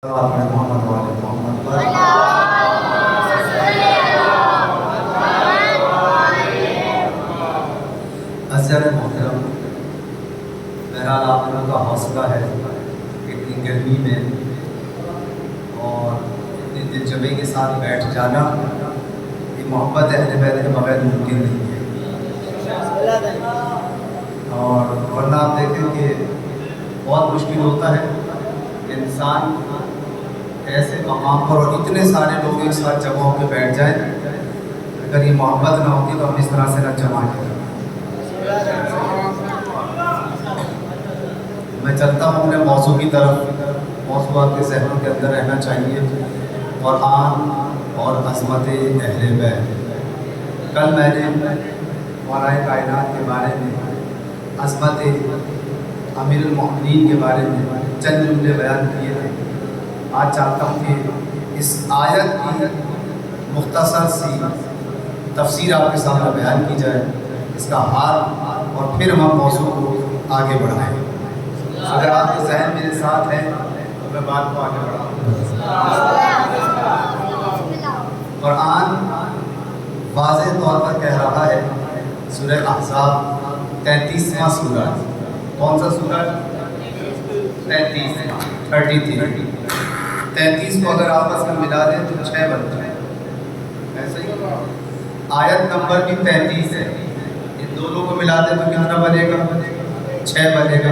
محمد والے محمد پر حضرت محترم، بہرحال آپ لوگوں کا حوصلہ ہے اتنی گرمی میں اور اتنی دل جمعی کے ساتھ بیٹھ جانا، یہ محبت اہل بیت کے بغیر ممکن نہیں ہے۔ اور ورنہ آپ دیکھیں کہ بہت مشکل ہوتا ہے انسان ایسے مقام پر اور اتنے سارے لوگ ایک ساتھ جمع ہو کے بیٹھ جائیں، اگر یہ محبت نہ ہوتی تو ہم اس طرح سے نہ جمع کریں۔ میں چلتا ہوں اپنے موضوع کی طرف۔ موضوع آپ کے ذہنوں کے اندر رہنا چاہیے، قرآن اور عظمت اہل بیت۔ کل میں نے مولا کائنات کے بارے میں، عظمت امیر المؤمنین کے بارے میں چند جملے بیان کیے تھے۔ آج چاہتا ہوں کہ اس آیت کی مختصر سی تفسیر آپ کے سامنے بیان کی جائے، اس کا حال، اور پھر ہم موضوع کو آگے بڑھائیں۔ اگر آپ کے ذہن میرے ساتھ ہیں تو میں بات کو آگے بڑھاؤں۔ قرآن واضح طور پر کہہ رہا ہے، سورہ احزاب 33واں سورہ، کون سا سورہ؟ 33 کو اگر آپس میں ملا دیں تو 6 بنتا ہے، ایسا ہی آیت نمبر بھی 33 ہے، ان دونوں کو ملا دیں تو کتنا بنے گا؟ 6 بنے گا۔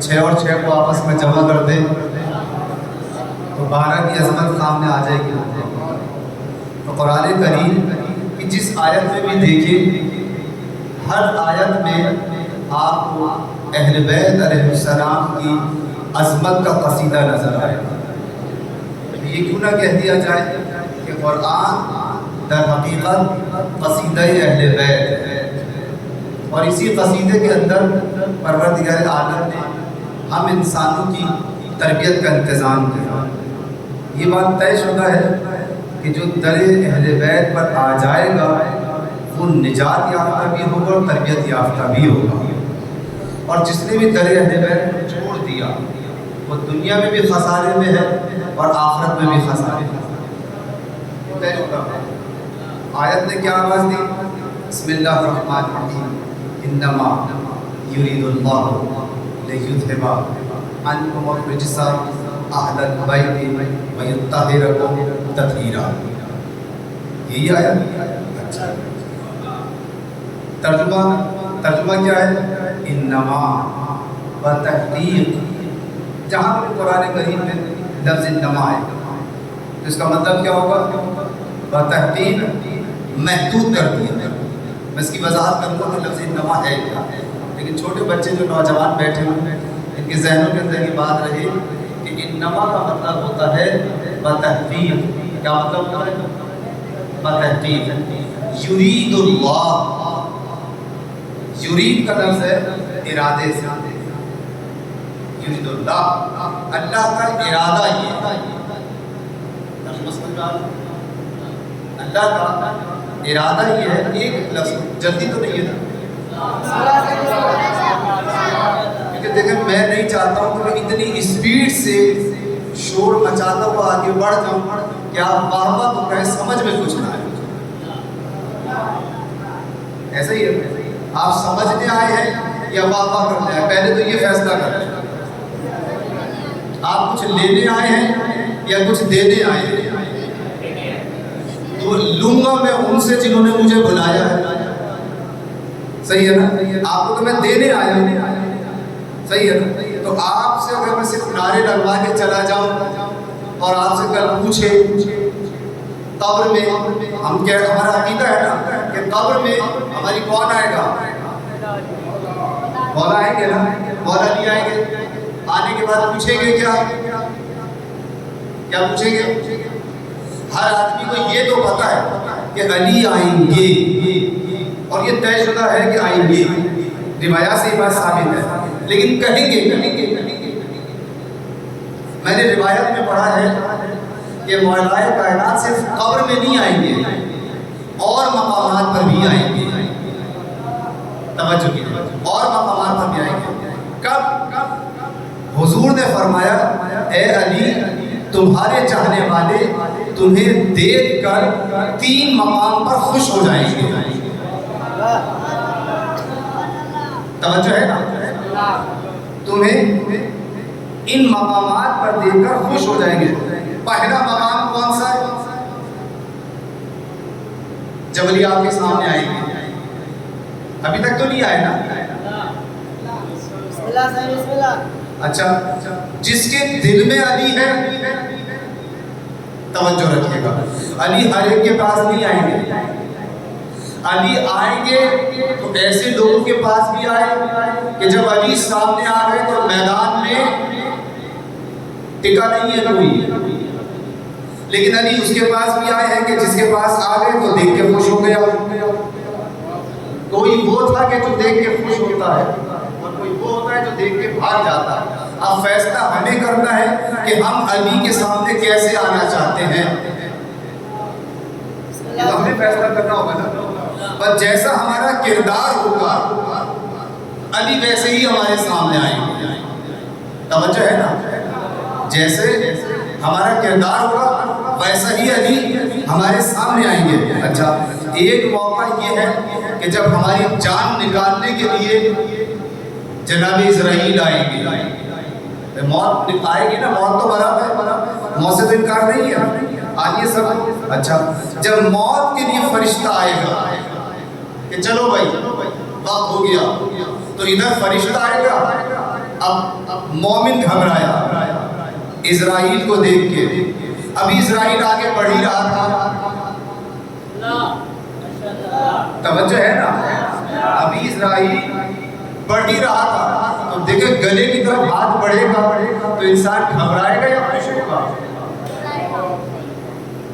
6 اور 6 کو آپس میں جمع کر دیں تو 12 کی عظمت سامنے آ جائے گی۔ تو قرآن کریم کی جس آیت میں بھی دیکھیں، ہر آیت میں آپ کو اہل بیت علیہ السلام کی عظمت کا قصیدہ نظر آئے گا۔ یہ کیوں نہ کہہ دیا جائے کہ قرآن در حقیقت قصیدہ اہل بیت ہے، اور اسی قصیدے کے اندر پروردگار عالم نے ہم انسانوں کی تربیت کا انتظام کیا۔ یہ بات طے شدہ ہے کہ جو در اہل بیت پر آ جائے گا وہ نجات یافتہ بھی ہوگا اور تربیت یافتہ بھی ہوگا، اور جس نے بھی در اہل بیت کو چھوڑ دیا وہ دنیا میں بھی خسارے میں ہے اور آخرت میں بھی خسارے میں ہے۔ آیت نے کیا آواز دی؟ بسم اللہ الرحمن الرحیم، انما یرید اللہ لیذھب عنکم الرجس اہل البیت ویطہرکم تطہیرا۔ یہی آیت؟ اچھا، ترجمہ کیا ہے؟ انما بتحقیق، جہاں پر قرآن کریم میں لفظ انما ہے تو اس کا مطلب کیا ہوگا؟ بتحقیق محدود کر دیا۔ میں اس کی وضاحت کروں گا کہ لفظ انما ہے کیا، لیکن چھوٹے بچے جو نوجوان بیٹھے ہوئے ہیں ان کے ذہنوں کے اندر یہ بات رہے کہ انما کا مطلب ہوتا ہے بتحقیق۔ کیا مطلب ہوتا ہے؟ بتحقیق۔ یرید اللہ، یرید کا لفظ ہے ارادے سے، یرید اللہ، اللہ کا ارادہ یہ ہے۔ اللہ کا ارادہ یہ ہے، ایک لفظ جلدی تو نہیں ہے نا، کیونکہ دیکھیں میں نہیں چاہتا ہوں کہ میں اتنی اسپیڈ سے شور مچاتا ہوا آگے بڑھ جاؤں کہ آپ واہ واہ تو کہیں سمجھ میں کچھ نہ آئے۔ ایسا ہی ہے، آپ سمجھنے آئے ہیں یا واہ واہ کرنے آئے؟ پہلے تو یہ فیصلہ کریں، آپ کچھ لینے آئے ہیں یا کچھ دینے آئے ہیں؟ تو لوں گا میں ان سے جنہوں نے مجھے بلایا ہے، صحیح ہے نا؟ آپ کو تو میں دینے آیا ہوں، صحیح ہے نا؟ تو آپ سے اگر میں صرف نعرے لگوا کے چلا جاؤں اور آپ سے کل پوچھے قبر میں ہم کیا، ہمارا عقیدہ ہے نا کہ قبر میں ہماری کون آئے گا؟ مولا آئیں گے نا، مولا نہیں آئیں گے؟ آنے کے بعد پوچھیں گے کیا پوچھیں گے؟ ہر آدمی کو یہ تو پتا ہے کہ علی آئیں گے، اور یہ طے شدہ ہے کہ آئیں گے، روایات سے یہ بات ثابت ہے، لیکن کہیں گے۔ میں نے روایت میں پڑھا ہے کہ مولا کائنات صرف قبر میں نہیں آئیں گے، اور مقامات پر بھی آئیں گے۔ توجہ کیجیے، اور مقامات پر بھی آئیں گے۔ کب؟ حضور نے فرمایا اے علی تمہارے چاہنے والے تمہیں دیکھ کر 3 مقام پر خوش ہو جائیں گے. توجہ ہے نا؟ تمہیں ان مقامات پر دیکھ کر خوش ہو جائیں گے. پہلا مقام کون سا ہے؟ جب علی آپ کے سامنے آئیں گے. ابھی تک تو نہیں آئے نا؟ اچھا، جس کے دل میں علی ہے، توجہ رکھیے گا، علی ہر ایک کے پاس نہیں آئیں گے. علی آئیں گے تو ایسے لوگوں کے پاس بھی آئے کہ جب علی سامنے آ گئے تو میدان میں ٹکا نہیں ہے کوئی. لیکن علی اس کے پاس بھی آئے ہیں کہ جس کے پاس آ گئے تو دیکھ کے خوش ہو گیا. کوئی وہ تھا کہ جو دیکھ کے خوش ہوتا ہے اور کوئی وہ ہوتا ہے جو دیکھ کے بھاگ جاتا ہے. اب فیصلہ ہمیں کرنا ہے کہ ہم علی کے سامنے کیسے آنا چاہتے ہیں. یہ تو ہمیں فیصلہ کرنا ہوگا نا. پر جیسا ہمارا کردار ہوگا علی ویسے ہی ہمارے سامنے آئیں گے. توجہ ہے نا؟ جیسے ہمارا کردار ہوگا ویسا ہی علی ہمارے سامنے آئیں گے. اچھا، ایک موقع یہ ہے کہ جب ہماری جان نکالنے کے لیے جناب اسرائیل آئیں گے. موت آئے گی نا، موت تو برابر، موت سے تو انکار نہیں ہے. آئیے سب. اچھا، جب موت کے لیے فرشتہ آئے گا کہ چلو بھائی وقت ہو گیا، تو ادھر فرشتہ آئے گا. اب مومن گھبرایا اسرائیل کو دیکھ کے. ابھی اسرائیل آگے بڑھ ہی رہا تھا. توجہ ہے نا؟ ابھی اسرائیل بڑھ ہی رہا تھا تو دیکھیں گلے کی طرف ہاتھ بڑھے گا تو انسان گھبرائے گا یا خوش ہوگا؟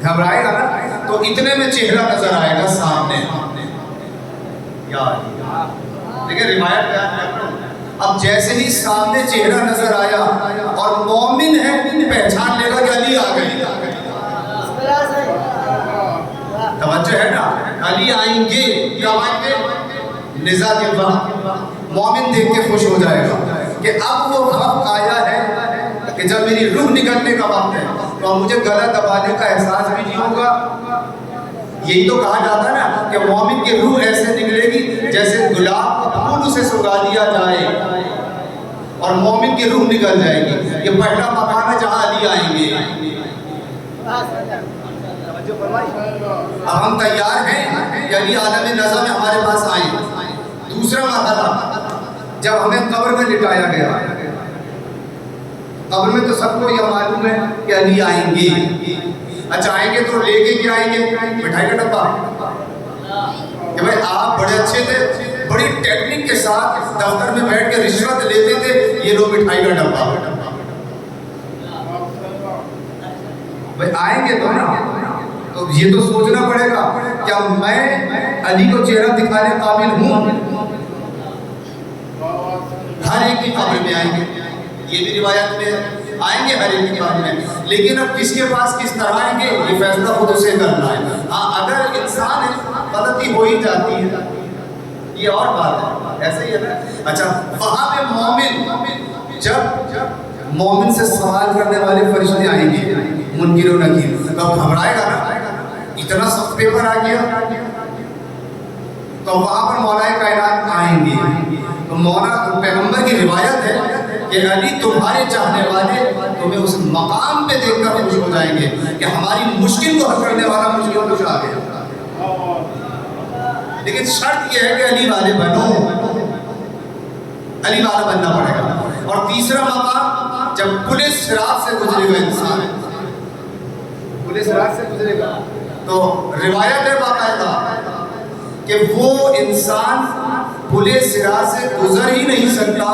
گھبرائے گا نا. تو اتنے میں چہرہ نظر آئے گا سامنے. دیکھیں روایت بیان ہے. اب جیسے ہی سامنے چہرہ نظر آیا اور مومن ہے پہچان لے گا کہ علی آ گئی. توجہ ہے نا؟ علی آئیں گے. کب آئیں گے؟ نزا کے وقت. مومن دیکھ کے خوش ہو جائے گا کہ اب وہ وقت آیا ہے کہ جب میری روح نکلنے کا وقت ہے تو مجھے گلا دبانے کا احساس بھی نہیں ہوگا. یہی تو کہا جاتا ہے نا کہ مومن کی روح ایسے نکلے گی جیسے گلاب کا پھول اسے سگا دیا جائے اور مومن کی روح نکل جائے گی. یہ پہلا مقام ہے جہاں علی آئیں گے. اب ہم تیار ہیں کہ علی عالم نظر میں ہمارے پاس آئیں. دوسرا مرحلہ جب ہمیں قبر میں لٹایا گیا. قبر میں تو سب کو یہ معلوم ہے کہ علی آئیں گے. اچھا، آئیں گے تو لے کے کیا آئیں گے؟ مٹھائی کا ڈبہ. کہ بھائی آپ بڑے اچھے تھے، بڑی ٹیکنک کے ساتھ دفتر میں بیٹھ کے رشوت لیتے تھے، یہ لو مٹھائی کا ڈبہ. بھائی آئیں گے تو نا، تو یہ تو سوچنا پڑے گا کیا میں علی کو چہرہ دکھانے قابل ہوں؟ ہر ایک کی قبر میں آئیں گے. یہ بھی روایت میں آئیں گے ہر ایک کی قبر میں. لیکن اب کس کے پاس کس طرح آئیں گے یہ فیصلہ خود اسے کرنا ہے. ہاں، اگر انسان ہے غلطی ہو ہی جاتی ہے، یہ اور بات ہے. ایسا ہی ہے نا. اچھا، وہاں پہ مومن جب مومن سے سوال کرنے والے فرشتے آئیں گے منکر و نکیر، کب گھبرائے گا نا. اتنا سخت پیپر آ گیا تو وہاں پر مولا کائنات آئیں گے. تو مولا پیغمبر کی روایت ہے کہ علی تمہارے چاہنے والے تمہیں اس مقام پہ دیکھ کر خوش ہو جائیں گے کہ ہماری مشکل کو حل کرنے والا مشکل خوش آ گیا. لیکن شرط یہ ہے کہ علی والے بنو. علی والا بننا پڑے گا. اور تیسرا مقام جب پولیس صراط سے گزرے گا انسان، پولیس صراط سے گزرے گا تو روایت ہے باقاعدہ کہ وہ انسان پولیس صراط سے گزر ہی نہیں سکتا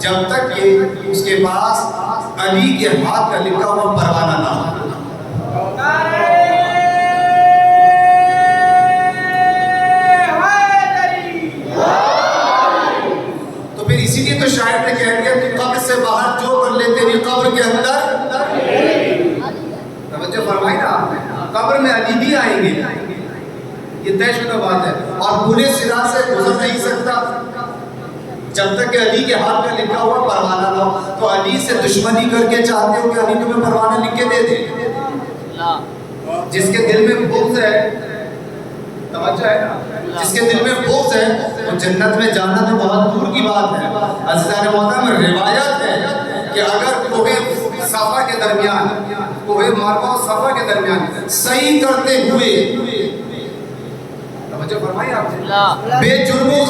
جب تک کہ اس کے پاس علی کے ہاتھ کا لکھا ہوا پروانہ نہ ہو. تو پھر اسی لیے تو شاعر نے کہہ دیا کہ قبر سے باہر جو کر لے تیری قبر کے اندر. توجہ فرمائی نا آپ نے. قبر میں علی بھی آئیں گے، یہ طے شدہ بات ہے. اور پولیس صراط سے گزر نہیں سکتا جب تک کہ علی کے ہاتھ میں لکھا ہوا پروانہ نہ ہو. تو علی سے دشمنی کر کے چاہتے ہو کہ علی تمہیں پروانہ لکھ کے دے دے؟ جس کے دل میں بغض ہے، توجہ ہے نا، جس کے دل میں بغض ہے وہ جنت میں جانا تو بہت دور کی بات ہے. عزیزان محترم، روایت ہے کہ اگر کوہ صفا کے درمیان، کوہ مروہ اور صفا کے درمیان صحیح کرتے ہوئے، توجہ فرمائی آپ نے، بے جرم و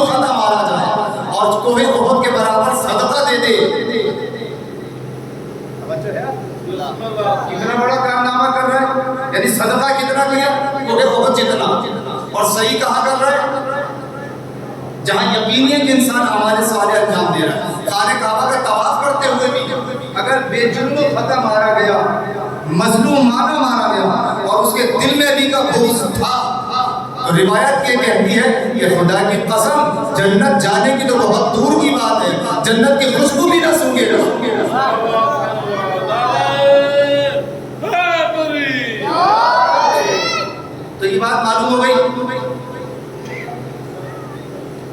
خطا مارا جائے اور کوہ احد کے برابر صدقہ دے دے، توجہ ہے، کتنا بڑا کارنامہ کر رہا ہے، یعنی صدقہ کتنا کیا، کوہ احد جتنا، اور صحیح کہاں کر رہا ہے؟ جہاں یقین ہے کہ انسان ہمارے صالح انجام دے رہا ہے. خانہ کعبہ کا طواف کرتے ہوئے بھی اگر بے جرم و خطا مارا گیا، مظلومانہ مارا گیا اور اس کے دل میں علی کا بغض تھا، تو روایت یہ کہتی ہے کہ خدا کی قسم جنت جانے کی تو بہت دور کی بات ہے، جنت کی خوشبو بھی نہ سونگے گا. تو یہ بات معلوم ہو گئی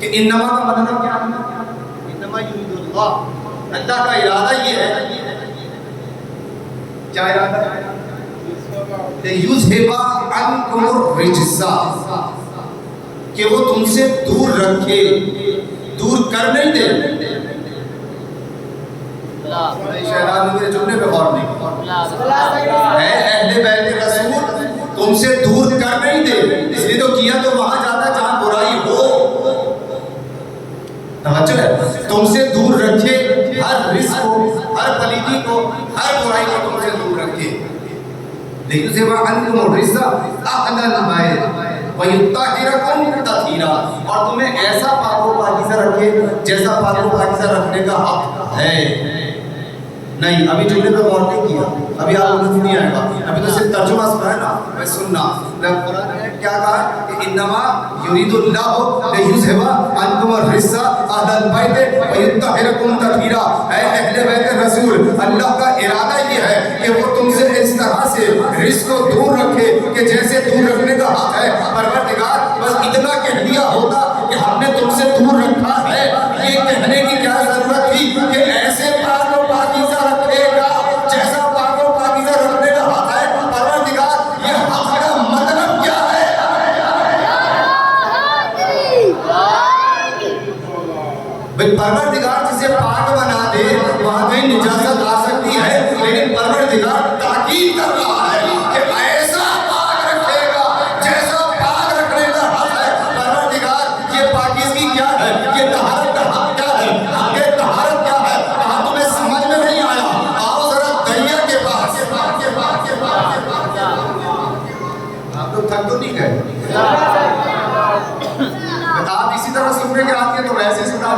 کہ انما کا مطلب کیا ہے؟ انما یرید اللہ، اللہ کا ارادہ یہ ہے، کیا ارادہ ہے؟ لیذھب عنکم الرجس، کہ وہ تم سے دور رکھے، دور کر نہیں دے. شہدان میرے جملے پہ غور نہیں کیا، اے اہل بیت رسول تم سے دور کر نہیں دے، اس لیے تو کیا تو وہاں جاتا جہاں برائی ہو. توجہ ہے، تم سے دور رکھے ہر رزق کو، ہر پلیدی کو، ہر برائی کو تم سے دور رکھے. لیذھب عنکم الرجس اہل البیت ویطہرکم تطہیرا، اور تمہیں ایسا پاک و پاکیزہ رکھے جیسا پاک و پاکیزہ رکھنے کا حق ہے. نہیں، ابھی جملے پہ غور نہیں کیا، ابھی آپ کو نہیں آئے گا، ابھی تو صرف ترجمہ سنا ہے نا، میں سننا. قرآن نے کیا کہا کہ انما یرید اللہ لیذھب عنکم الرجس اہل البیت ویطہرکم تطہیرا. اے اہل بیت رسول، اللہ کا ارادہ یہ ہے کہ وہ تم سے اس طرح سے رزق کو دور رکھے کہ جیسے دور رکھنے کا حق ہے. پروردگار بس اتنا کہہ دیا ہوتا کہ ہم نے تم سے دور رکھا ہے، یہ کہنے کی کیا ضرورت تھی کہ ایسے پاک و پاکیزہ رکھے گا جیسا پاک و پاکیزہ رکھنے کا حق ہے. پروردگار یہ حق کا مطلب کیا ہے؟ پروردگار جسے پاک بنا دے وہاں کہیں نجاست آ سکتی ہے، لیکن پروردگار تاکید کر رہا ہے کہ ایسا پاک رکھے گا جیسا پاک رکھنے کا حق ہے. پروردگار یہ پاکیزگی کیا ہے، یہ طہارت کا حق کیا ہے، یہ طہارت کیا ہے؟ کہاں تمہیں سمجھ میں نہیں آیا؟ آؤ ذرا دریا کے پاس. آپ لوگ تھک تو نہیں گئے؟ آپ اسی طرح سننے کے آتے ہیں تو ویسے سنا.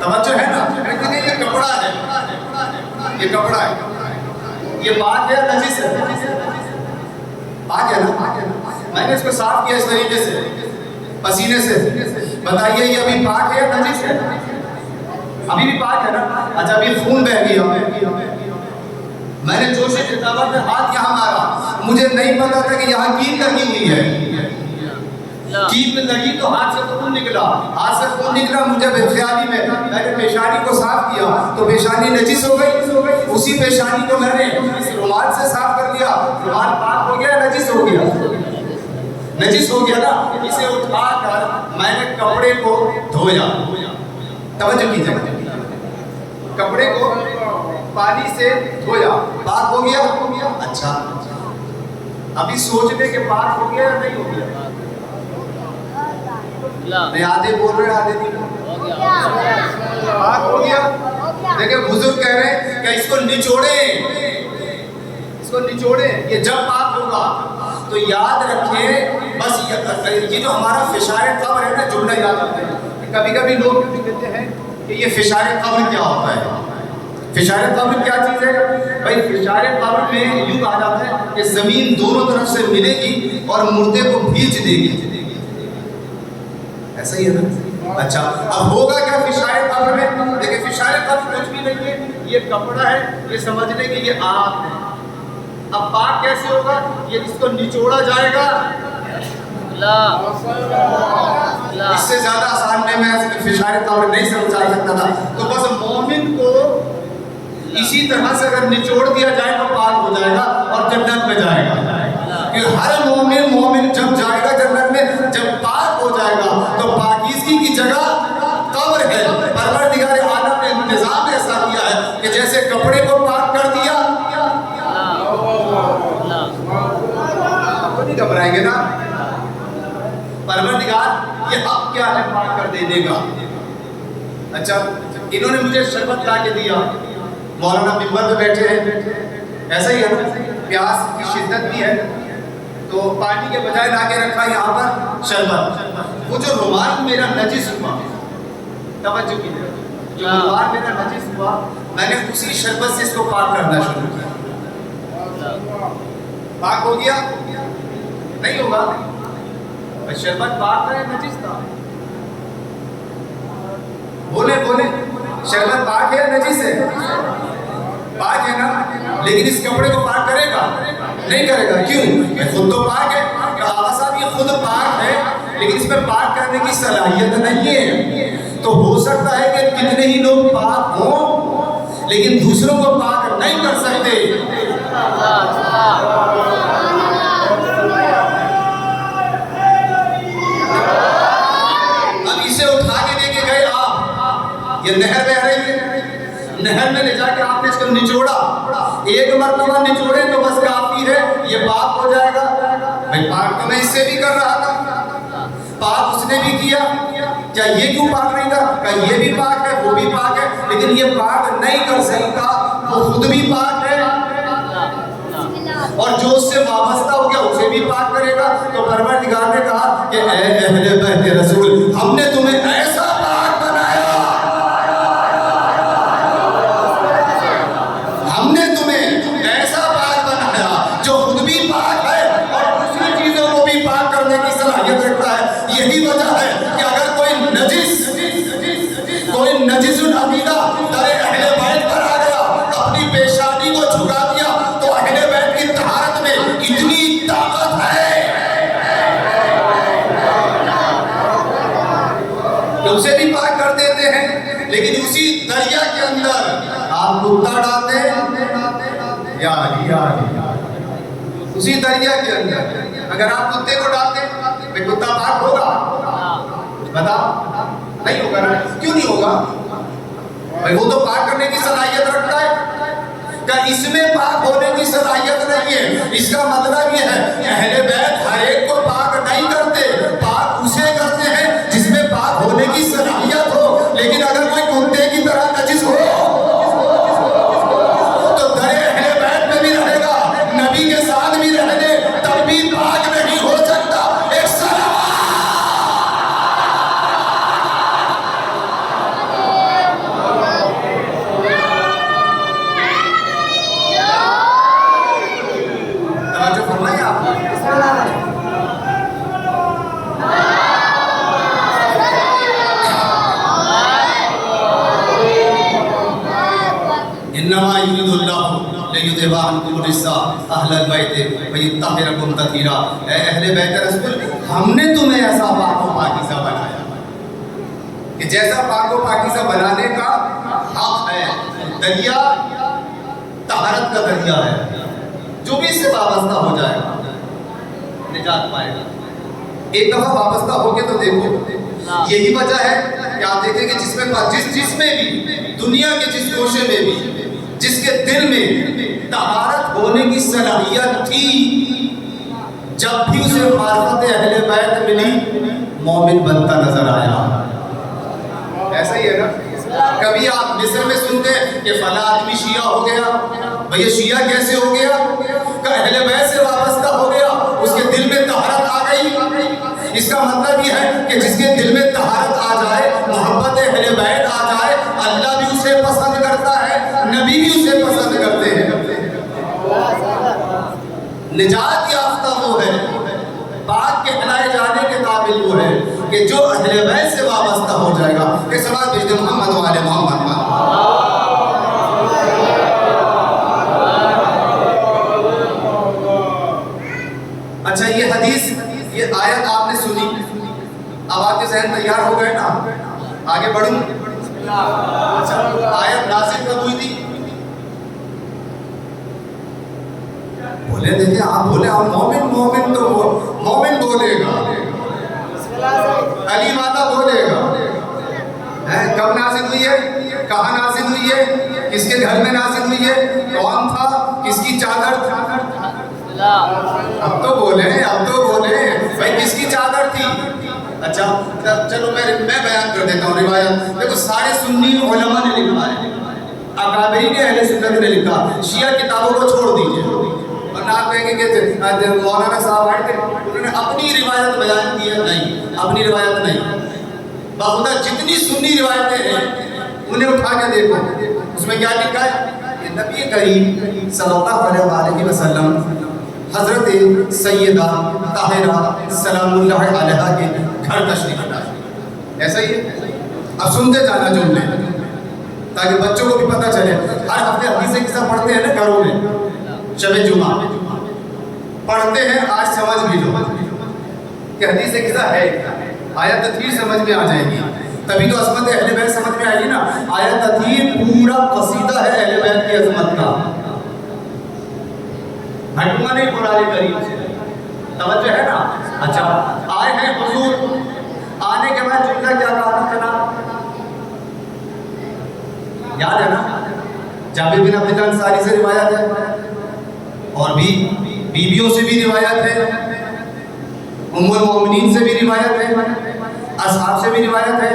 توجہ ہے نا، لیکن یہ کپڑا ہے، یہ کپڑا ہے، یہ پاک ہے نجس ہے؟ پاک ہے نا؟ میں نے اس کو صاف کیا اس طریقے سے پسینے سے. بتائیے یہ ابھی پاک ہے یا نجس ہے؟ ابھی بھی پاک ہے نا. اچھا ابھی خون بہہ گیا، میں نے جوش کتابت میں ہاتھ یہاں مارا، مجھے نہیں پتا تھا کہ یہاں کیل لگی ہوئی ہے. کیل میں لگی تو ہاتھ سے خون نکلا، ہاتھ سے خون نکلا، مجھے بے خیالی میں نے پیشانی کو صاف کیا تو پیشانی نجس ہو گئی. اسی پیشانی کو میں نے اس رومال سے صاف کر دیا، رومال پاک ہو گیا نجس ہو گیا؟ نجس ہو گیا نا. اسے اٹھا کر میں نے کپڑے کو دھویا. توجہ کیجیے، کپڑے کو پانی سے دھویا، پاک ہو گیا. اچھا ابھی سوچنے کے پاک ہو گیا یا نہیں ہو گیا؟ نہیں، آدھے بول رہے آدھے نہیں. پاک ہو گیا. دیکھیں بزرگ کہہ رہے ہیں کہ اس کو نچوڑیں، اس کو نچوڑیں. یہ جب پاک ہوگا تو یاد رکھیں، بس یہ جو ہمارا فشار قبر ہے نا، جملہ یاد رکھتے ہیں. کبھی کبھی لوگ کہتے ہیں کہ یہ فشار قبر کیا ہوتا ہے. فشار قبر کیا چیز ہے بھائی؟ فشار قبر میں یوں کہا جاتا ہے کہ زمین دونوں طرف سے ملے گی اور مردے کو بھیج دے گی. ایسا ہی ہے نا؟ اچھا اب ہوگا کیا فشار قبر میں؟ دیکھیں فشار قبر کچھ بھی نہیں ہے، یہ کپڑا ہے، یہ سمجھ لیں کہ یہ آگ ہے. اب پاک کیسے ہوگا؟ یہ اس کو نچوڑا جائے گا اس سے زیادہ آسان میں فشار طور نہیں سمجھا سکتا تھا. تو بس مومن کو اسی طرح سے اگر نچوڑ دیا جائے تو پاک ہو جائے گا اور جنت میں جائے گا. کہ ہر مومن جب جائے گا جنت میں, جب پاک ہو جائے گا تو پاکیزگی کی جگہ قبر ہے. پروردگار عالم نے نظام ایسا کیا ہے کہ جیسے کپڑے کو پاک کر دیا, نہیں گھبرائیں گے نا. پروردگار یہ حق کیا ہے پاک کر دینے کا. اچھا انہوں نے مجھے شربت لا کے دیا, مولانا ممبر پہ بیٹھے ہیں, ایسا ہی ہے نا, پیاس کی شدت بھی ہے تو پانی کے بجائے لا کے رکھا یہاں پر شربت. وہ جو رومال میرا نجس ہوا, توجہ کیجیے, جو رومال میرا نجس ہوا میں نے اسی شربت سے اس کو پاک کرنا شروع کیا. پاک ہو گیا نہیں ہوگا, شربت پاک ہے نجس تھا. بولے شربت پاک ہے یا نجس ہے؟ پاک ہے نا. لیکن اس کپڑے کو پاک کرے گا نہیں کرے گا. کیوں؟ یہ خود تو پاک ہے. آقا صاحب یہ خود پاک ہے لیکن اس میں پاک کرنے کی صلاحیت نہیں ہے. تو ہو سکتا ہے کہ کتنے ہی لوگ پاک ہوں لیکن دوسروں کو پاک نہیں کر سکتے. اب اسے اٹھا کے لے کے گئے آپ, یہ نہر بہ رہی ہے, نہر میں لے جا کے آپ نے اس کو نچوڑا. ایک مرتبہ نچوڑے تو بس کافی ہے, یہ پاک ہو جائے گا. بھائی پاک تو میں اس سے بھی کر رہا تھا, پاک اس نے بھی کیا, کیا یہ کیوں پاک نہیں تھا؟ کہ یہ بھی پاک ہے وہ بھی پاک ہے لیکن یہ پاک نہیں کر سکتا, وہ خود بھی پاک ہے اور جو اس سے وابستہ ہو گیا اسے بھی پاک کرے گا. تو پروردگار نے کہا کہ اے اہل بیت رسول, ہم نے تمہیں ایسا پاک بنایا, ہم نے تمہیں ایسا پاک بنایا جو خود بھی پاک ہے اور دوسری چیزوں کو بھی پاک کرنے کی صلاحیت رکھتا ہے. یہی وجہ ہے کہ اگر کوئی نجس العقیدہ در اہل بیت پر آ گیا, اپنی پیشانی کو جھکا دیا, تو اہل بیت کی طہارت میں اتنی طاقت ہے کہ اسے بھی پاک کر دیتے ہیں. لیکن اسی دریا کے اندر آپ کتا ڈالتے ہیں, اسی دریا کے اندر اگر آپ کتے کو ڈالتے ہیں کتا پاک ہوگا؟ بتا نہیں ہوگا نا. کیوں نہیں ہوگا بھائی؟ وہ تو پاک کرنے کی صلاحیت رکھتا ہے. کہ اس میں پاک ہونے کی صلاحیت نہیں ہے. اس کا مطلب یہ ہے اہل بیت ہر ایک کو پاک نہیں کرتے, پاک اسے کرتے ہیں جس میں پاک ہونے کی صلاحیت ہو. لیکن اگر کوئی کتے کی طرح نجس ہو تو در اہل بیت میں بھی رہے گا, نبی کے ساتھ بھی رہ لے, تب بھی پاک نہیں ہو سکتا. ایک انما یرید اللہ لیذھب عنکم الرجس اہل البیت ویطہرکم تطہیرا. اے اہل بیت رسول, ہم نے تمہیں ایسا پاک و پاکیزہ بنایا کہ جیسا پاک و پاکیزہ بنانے کا حق ہے. دریا طہارت کا دریا ہے, جو بھی اس سے وابستہ ہو جائے گا نجات پائے گا. ایک دفعہ وابستہ ہو کے تو دیکھو. یہی وجہ ہے کہ آپ دیکھیں کہ جس میں بھی دنیا کے جس گوشے میں بھی جس کے دل میں طہارت ہونے کی صلاحیت تھی, جب بھی اسے معرفت اہل بیت ملی مومن بنتا نظر آیا. ایسا ہی ہے نا. کبھی آپ مصر میں سنتے کہ فلاں آدمی شیعہ ہو گیا. بھئی شیعہ کیسے ہو گیا؟ کہ اہل بیت سے وابستہ ہو گیا, اس کے دل میں طہارت آ گئی. اس کا مطلب یہ ہے کہ جس کے دل میں طہارت آ جائے, محبت اہل بیت آ جائے, اللہ بھی اسے پسند کرتا ہے, نبی بھی اسے پسند کرتے ہیں. نجات یافتہ وہ ہے, پاک کہلائے جانے کے قابل وہ ہے کہ جو اہل بیت سے وابستہ ہو جائے گا. کہ سوال بھیج دیں محمد والے محمد. اچھا یہ حدیث, یہ آیت آپ نے ذہن تیار ہو گئے نا؟ آگے بڑھوں؟ اچھا آیت نازل کب ہوئی تھی؟ بولے دیکھیں آپ بولے آپ مومن تو مومن بولے گا، علی ماتا بولے گا. کب نازل ہوئی ہے؟ کہاں نازل ہوئی ہے؟ کس کے گھر میں نازل ہوئی ہے؟ کون تھا؟ کس کی چادر تھی؟ اب تو بولے بھائی کس کی چادر تھی؟ اچھا چلو میں بیان کر دیتا ہوں روایت. دیکھو سارے سنی علماء نے لکھا ہے، اکابرین اہل سنت نے لکھا. شیعہ کتابوں کو چھوڑ دیجئے اور نہ کہیں گے کہ مولانا صاحب آئے تھے انہوں نے اپنی روایت بیان کی ہے. نہیں، اپنی روایت نہیں. باخدا جتنی سنی روایتیں ہیں انہیں اٹھا کے دیکھو، اس میں کیا لکھا ہے کہ نبی کریم صلی اللہ علیہ وسلم حضرت سیدہ طاہرہ سلام اللہ علیہا کے گھر تشریف لائے. ایسا ہی ہے. اب سنتے جانا جملے تاکہ بچوں کو بھی پتہ چلے. ہر ہفتے حدیث قصہ پڑھتے ہیں نا گھروں میں، شب جمعہ پڑھتے ہیں. آج سمجھ بھی لو کہ حدیث قصہ ہے کیا. آیت تطہیر سمجھ میں آ جائے گی، تبھی تو عظمت اہل بیت سمجھ میں آئے گی نا. آیت تطہیر پورا قصیدہ ہے اہل بیت کی عظمت کا. ہٹوا نہیں قرآن کریم سے، توجہ ہے نا. اچھا آئے ہیں حضور، آنے کے بعد جملہ کیا کہا تھا؟ یاد ہے نا؟ جابر بن عبداللہ انصاری سے روایت ہے اور بھی بیویوں سے بھی روایت ہے، ام المومنین سے بھی روایت ہے، اصحاب سے بھی روایت ہے،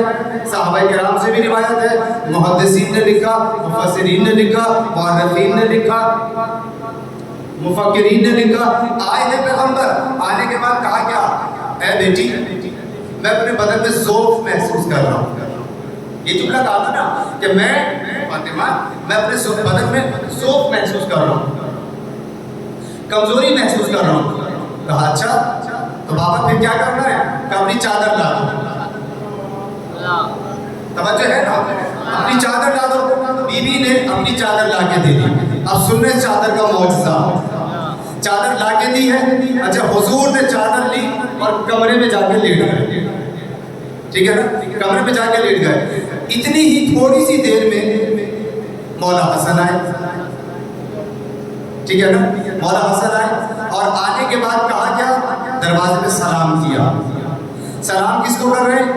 صحابہ کرام سے بھی روایت ہے. محدثین نے لکھا، مفسرین نے لکھا، مؤرخین نے لکھا، مفکرین نے لکھا. آئے ہیں پیغمبر، آنے کے بعد کہا کیا؟ اے بیٹی میں اپنے بدن میں ذوف محسوس کر رہا ہوں. یہ جملہ کہا تھا نا کہ میں فاطمہ میں اپنے بدن میں ذوف محسوس کر رہا ہوں، کمزوری محسوس کر رہا ہوں. کہا اچھا تو بابا پھر کیا کرنا ہے؟ کہ اپنی چادر لا دو. توجہ ہے نا؟ اپنی چادر لا دو. بی بی نے اپنی چادر لا کے دے دی. اب سننے چادر کا معجزہ. چادر لا کے دی ہے. اچھا حضور نے چادر لی اور کمرے میں جا کے لیٹ گئے. ٹھیک ہے نا؟ کمرے میں جا کے لیٹ گئے. اتنی ہی تھوڑی سی دیر میں مولا حسن آئے. ٹھیک ہے نا؟ مولا حسن آئے اور آنے کے بعد کہا کیا؟ دروازے پہ سلام کیا. سلام کس کو کر رہے ہیں؟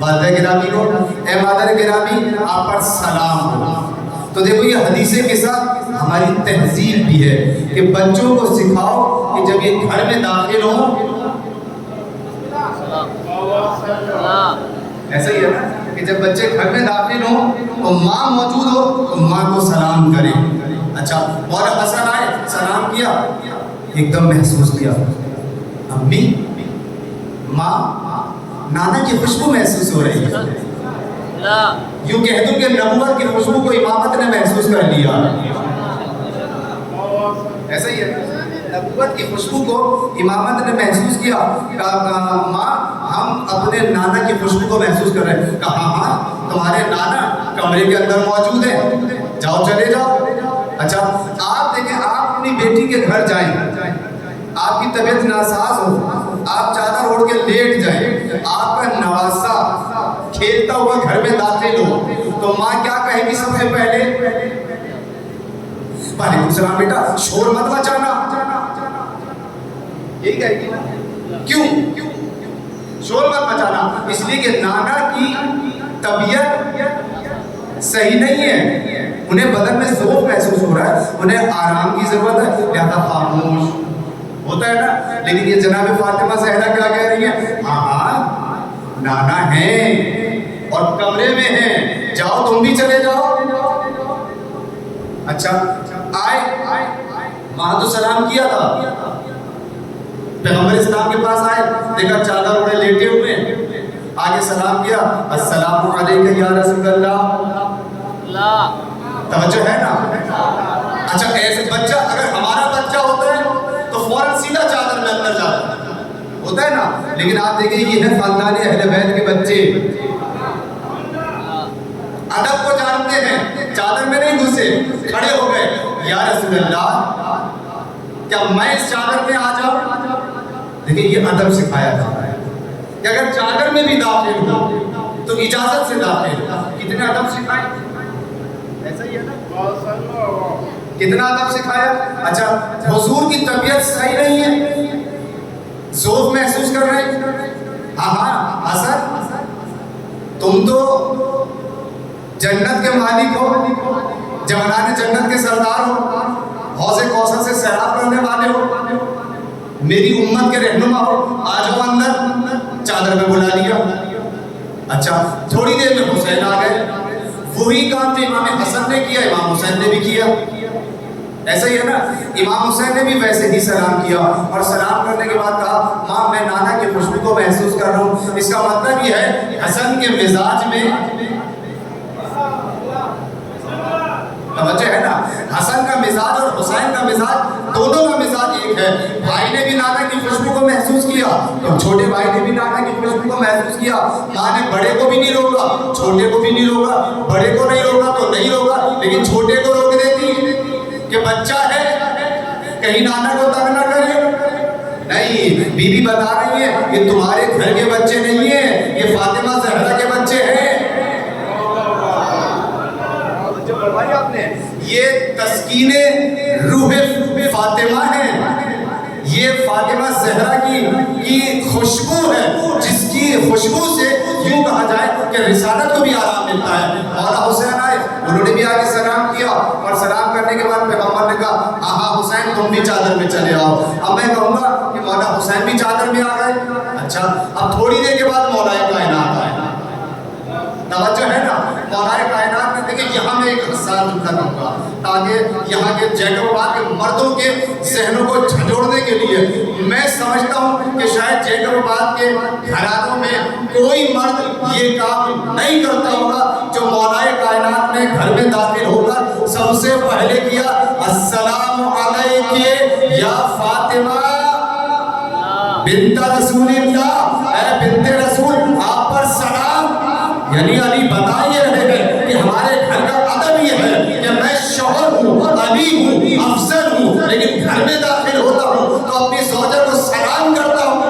والدہ گرامی کو. اے مادر گرامی آپ پر سلام ہو. تو دیکھو یہ حدیث کے ساتھ ہماری تہذیب بھی ہے کہ بچوں کو سکھاؤ کہ جب یہ گھر میں داخل ہوں، ایسا ہی ہے نا کہ جب بچے گھر میں داخل ہوں تو ماں موجود ہو تو ماں کو سلام کریں. اچھا مولا حسن آئے، سلام کیا، ایک دم محسوس کیا امی ماں نانا کی خوشبو محسوس ہو رہی ہے. یوں کہہ دوں کہ نبوت کی خوشبو کو امامت نے محسوس کر لیا. ایسا ہی ہے، نبوت کی خوشبو کو امامت نے محسوس کیا. کہا ماں ہم اپنے نانا کی خوشبو کو محسوس کر رہے ہیں. کہا ہاں تمہارے نانا کمرے کے اندر موجود ہیں، جاؤ چلے جاؤ. اچھا آپ دیکھیں، آپ اپنی بیٹی کے گھر جائیں، آپ کی طبیعت ناساز ہو، آپ چادر اوڑھ کے لیٹ جائیں، آپ کا نواسا کھیلتا ہوا گھر میں داخل ہو تو ماں کیا کہے گی؟ سب سے پہلے وعلیکم السلام بیٹا، شور مت مچانا، یہی کہے گی نا. کیوں شور مت مچانا؟ اس لیے کہ نانا کی طبیعت صحیح نہیں ہے، انہیں بدن میں ذوق محسوس ہو رہا ہے، انہیں آرام کی ضرورت ہے، لہذا خاموش ہوتا ہے نا. لیکن یہ جناب فاطمہ زہرا کیا کہہ رہی ہیں؟ ہاں نانا ہیں اور کمرے میں ہیں، جاؤ تم بھی چلے جاؤ. اچھا آئے، وہاں تو سلام کیا تھا، پیغمبر اسلام کے پاس آئے، دیکھا چادر اوڑھے لیٹے ہوئے، آگے سلام کیا، السلام علیکم یا رسول اللہ. توجہ ہے نا؟ اچھا ایسے بچہ اگر ہمارا بچہ ہوتا ہے تو فوراً سیدھا چادر میں اندر جاتا ہوتا ہے نا. لیکن آپ دیکھیں یہ ہے خاندان اہل بیت کے بچے، ادب کو جانتے ہیں، چادر میں نہیں گھسے، کھڑے ہو گئے، یا رسول اللہ کیا میں اس چادر میں آ جاؤں؟ دیکھیں یہ ادب سکھایا جاتا ہے. کہ اگر چادر میں بھی داخل ہو تو اجازت سے داخل ہو. کتنے ادب سکھائے؟ ایسا ہی ہے نا؟ کتنا ادب سکھایا. اچھا حضور کی طبیعت صحیح نہیں ہے، ذوق محسوس کر رہے ہیں. ہاں حسن تم تو جنت کے مالک ہو، جوانان جنت کے سردار ہو، حوض کوثر سے سیراب کرنے والے ہو، میری امت کے رہنما ہو، آ جاؤ اندر. چادر میں بلا لیا. اچھا تھوڑی دیر میں حسین آ گئے. وہی کام جو امام حسن نے کیا امام حسین نے بھی کیا. ایسا ہی ہے نا؟ امام حسین نے بھی ویسے ہی سلام کیا اور سلام کرنے کے بعد کہا ماں میں نانا کی خوشبو کو محسوس کر رہا ہوں. اس کا مطلب یہ ہے حسن کے مزاج میں توجہ ہے نا. حسن کا مزاج اور حسین کا مزاج دونوں کا مزاج ایک ہے. بھائی نے بھی نانا کی خوشبو کو محسوس کیا تو چھوٹے بھائی نے بھی نانا کی خوشبو کو محسوس کیا. ماں نے بڑے کو بھی نہیں روکا، چھوٹے کو بھی نہیں روکا. بڑے کو نہیں روکا تو نہیں روکا، لیکن چھوٹے کو روک دیتی کہ بچہ ہے کہیں نانا کو تنگ نہ کرے. نہیں، بی بی بتا رہی ہے یہ تمہارے گھر کے بچے نہیں ہیں، یہ فاطمہ زہرا کے بچے ہیں. یہ تسکین روح فاطمہ ہے، یہ فاطمہ زہرا کی خوشبو ہے، جس کی خوشبو سے یوں کہا جائے کہ رسالت کو بھی آرام ملتا ہے. مولا حسین آئے، انہوں نے بھی آگے سلام کیا اور سلام کرنے کے بعد پیغمبر نے کہا ہاں حسین تم بھی چادر میں چلے آؤ. اب میں کہوں گا کہ مولا حسین بھی چادر میں آ گئے. اچھا اب تھوڑی دیر کے بعد مولا کائنات آئے. توجہ ہے نا؟ مولا کائنات میں دیکھیں یہاں میں ایک حساس جملہ کہوں گا تاکہ یہاں کے جیکب آباد کے مردوں کے ذہنوں کو جھنجھوڑنے کے لیے. میں سمجھتا ہوں کہ شاید جیکب آباد کے گھرانوں میں کوئی مرد یہ کام نہیں کرتا ہوگا جو مولا کائنات میں گھر میں داخل ہو کر سب سے پہلے کیا السلام علیکم یا فاطمہ بنت رسول اللہ، اے بنت رسول آپ پر سلام. یعنی علی بتا یہ رہے گئے کہ ہمارے گھر کا ادب یہ ہے کہ میں شوہر ہوں، علی ہوں، افضل ہوں، لیکن گھر میں داخل ہوتا ہوں تو اپنی زوجہ کو سلام کرتا ہوں.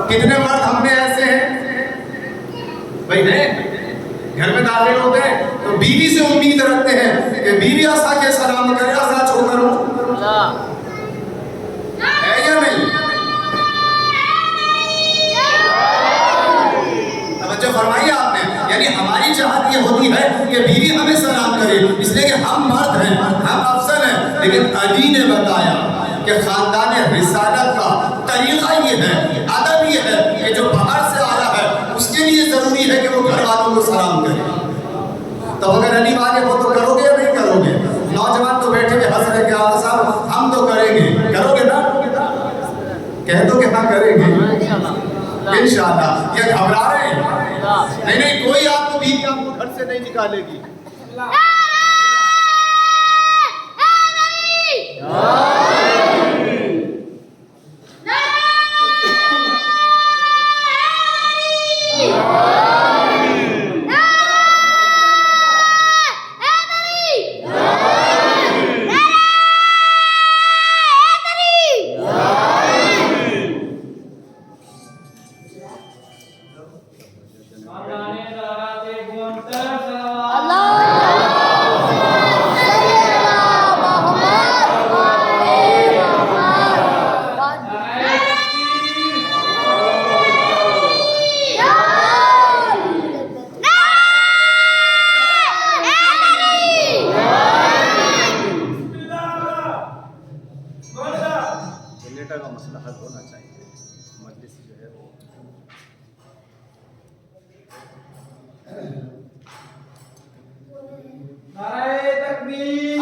کتنے مرد ہم میں ایسے ہیں بھائی نہیں؟ گھر میں داخل ہوتے ہیں تو بیوی سے امید رکھتے ہیں کہ بیوی ایسا کے سلام کرے، ایسا چھوڑ کر ہے یا نہیں؟ فرمائیے آپ نے. یعنی ہماری چاہت یہ ہوتی ہے کہ بیوی ہمیں سلام کرے اس لیے کہ ہم مرد ہیں، ہم افضل ہیں. لیکن علی نے بتایا کہ خاندان رسالت کا طریقہ یہ ہے، ادب یہ ہے کہ جو باہر سے آیا ہے اس کے لیے ضروری ہے کہ وہ گھر والوں کو سلام کرے. تو اگر علی والے ہو تو کرو گے یا نہیں کرو گے؟ نوجوان تو بیٹھے ہوئے ہنس رہے کہ آقا صاحب ہم تو کریں گے. کرو گے نا؟ کہہ دو کہ ہاں کریں گے انشاءاللہ. یہ گھبرا رہے ہیں؟ نہیں کوئی آپ کو بیوی آپ کو گھر سے نہیں نکالے گی. کا مسئلہ حل ہونا چاہیے. مجلس جو ہے وہ نعرہ تکبیر،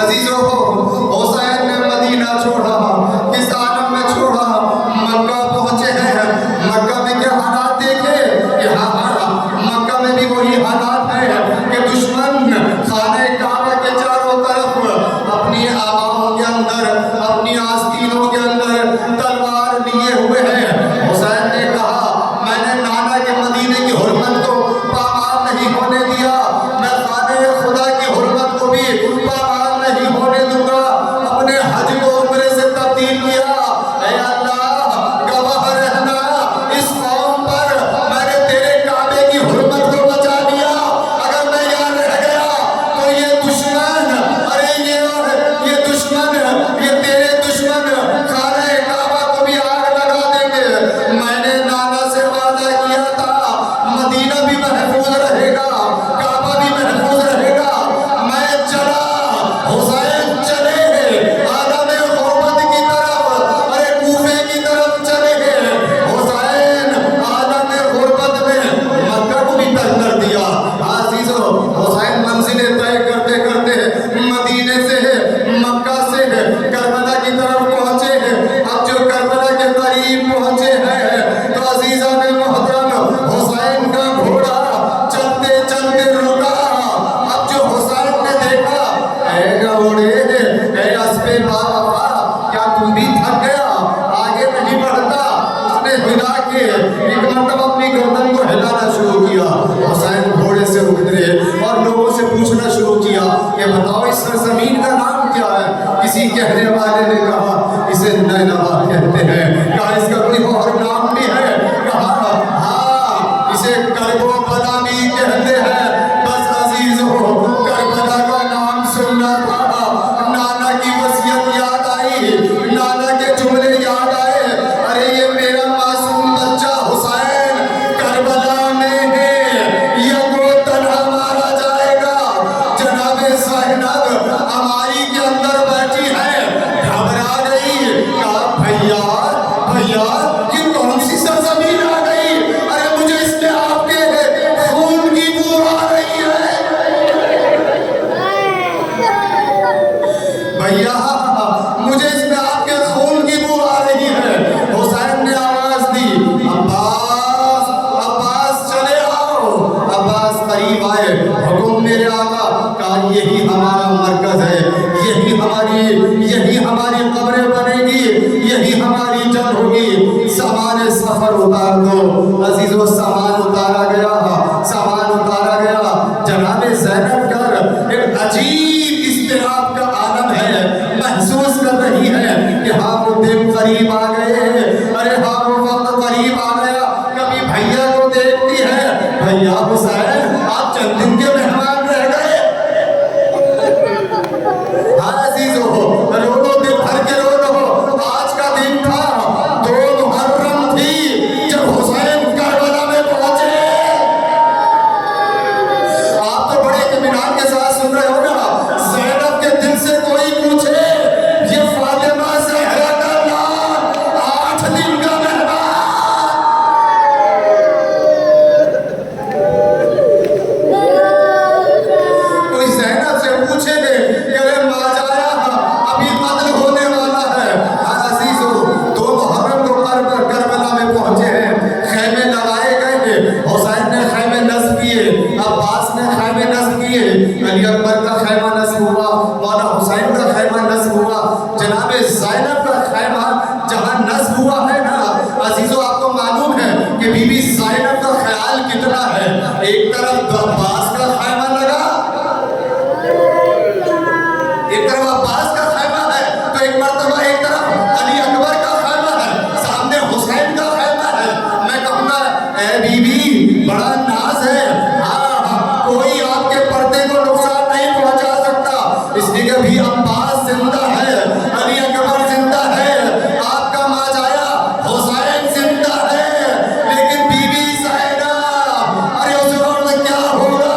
عزیزوں حسین نے مدینہ چھوڑا، کس عالم میں چھوڑا؟ مکہ پہنچے ہیں، مکہ میں کیا حالات دیکھے؟ مکہ میں بھی وہی حالات ہے کہ دشمن خانہ کعبہ کے چاروں طرف اپنی آباؤں کے اندر، اپنی آستینوں کے اندر تلوار لیے ہوئے ہیں۔ حسین نے کہا میں نے نانا کے مدینے کی حرمت کو پامال نہیں ہونے دیا، میں خانہ خدا کی حرمت کو بھی پامال نہیں ہونے دوں گا۔ اپنے حج کو عمرے سے تبدیل کیا۔ اے اللہ گواہ رہنا، اس قوم پر میں نے تیرے کعبے کی حرمت کو بچا لیا۔ اگر میں یہاں رہ گیا تو یہ دشمن، ارے یہ دشمن، یہ تیرے دشمن خانہ کعبہ کو بھی آگ لگا دیں گے۔ میں نے نانا سے وعدہ کیا تھا مدینہ بھی محفوظ رہے گا، کعبہ بھی محفوظ رہے گا۔ میں چلا، حسین چلے عالم غربت کی طرف، ارے کوفے کی طرف چلے گئے۔ حسین عالم غربت میں مکہ کو بھی ترک کر دیا۔ عزیزو حسین منزلیں طے کرتے کرتے مدینے سے مکہ سے کربلا کی طرف پہنچے ہیں۔ اب جو کربلا کے قریب پہنچے ہیں تو عزیزان محترم حسین کا گھوڑا چلتے چلتے رکا۔ اب جو حسین نے دیکھا، اے گھوڑے، اے اسبے باوفا، کیا تم بھی تھک گیا؟ آگے نہیں بڑھتا۔ اس نے ہلا کے ایک مرتبہ اپنی گردن کو ہلانا شروع کیا۔ حسین گھوڑے سے اترے اور لوگوں سے پوچھنا شروع کیا کہ بتاؤ اس سرزمین کا نام کیا ہے؟ کسی کہنے والے نے کہا اسے نینوا کہتے ہیں۔ کہا اس کا کوئی اور نام بھی ہے؟ کہا ہاں اسے کرب و بلا بھی کہتے ہیں۔ بس عزیزو کربلا کا نام سننا تھا، نانا کی وصیت یاد آئی، نانا کے جملے یاد آئے۔ ارے یہ میرا معصوم بچہ حسین کربلا میں ہے، یہ وہ تنہا مارا جائے گا۔ جناب زینب ہماری کے اندر بیٹھی ہے، گھبرا گئی۔ کہا بھیا یہ کون سی سرزمین آ گئی؟ ارے مجھے اس میں آپ کے خون کی بو آ رہی ہے۔ بھیا مجھے اس میں آپ کے خون کی بو آ رہی ہے۔ حسین نے آواز دی عباس، عباس چلے آؤ۔ عباس قریب آئے، حکم میرے آقا۔ کہا یہی ہمارا مرکز ہے، یہی ہماری قبریں بنے گی، یہی ہماری جنگ ہوگی۔ سامان سفر اتار دو۔ عزیزو سامان اتارا گیا، سامان اتارا گیا۔ جناب زینب کر ایک عجیب اضطراب کا عالم ہے، محسوس کر رہی ہے کہ ہاں وہ دن قریب آ گئے، ارے ہاں وہ وقت قریب آ گیا۔ کبھی بھیا کو دیکھتی ہے، بھیا حسین آپ چند دن کے مہمان رہ گئے۔ ہاں عزیزو رو لو، دل بھر کے رو لو۔ آج کا دن تھا 2 محرم تھی جب حسین کربلا میں پہنچے۔ آپ تو بڑے اطمینان کے ساتھ سن رہے ہو نا۔ زینب کے دل سے کوئی پوچھے یہ فاطمہ زہرا کا لال 8 دن کا مہمان، کوئی زینب سے پوچھے گے کہ ارے ماجایا ابھی قتل ہونے والا ہے۔ عزیزو 2 محرم کو کربلا میں پہنچے ہیں، خیمے لگائے گئے ہیں۔ حسین نے خیمے نصب کیے، عباس نے خیمے نصب کیے، علی اکبر کا خیمہ نصب ہوا، مولا حسین کا خیمہ نصب ہوا۔ جناب زینب کا خیمہ جہاں نصب ہوا ہے نا عزیزو، آپ کو معلوم ہے کہ بی بی زینب کا خیال کتنا ہے۔ ایک طرف عباس کا خیمہ لگا، ایک طرف عباس کا خیمہ ہے، تو ایک مرتبہ ایک طرف علی اکبر کا خیمہ ہے، سامنے حسین کا خیمہ ہے۔ میں کہوں گا اے بی بی بڑا ناز ہے، کوئی آپ کے پردے کو نقصان نہیں پہنچا سکتا، اس لیے کہ بھی عباس زندہ ہے، علی اکبر زندہ ہے، آپ کا ماجایا حسین زندہ ہے، لیکن بی بی زینب ارے اس وقت کیا ہوگا؟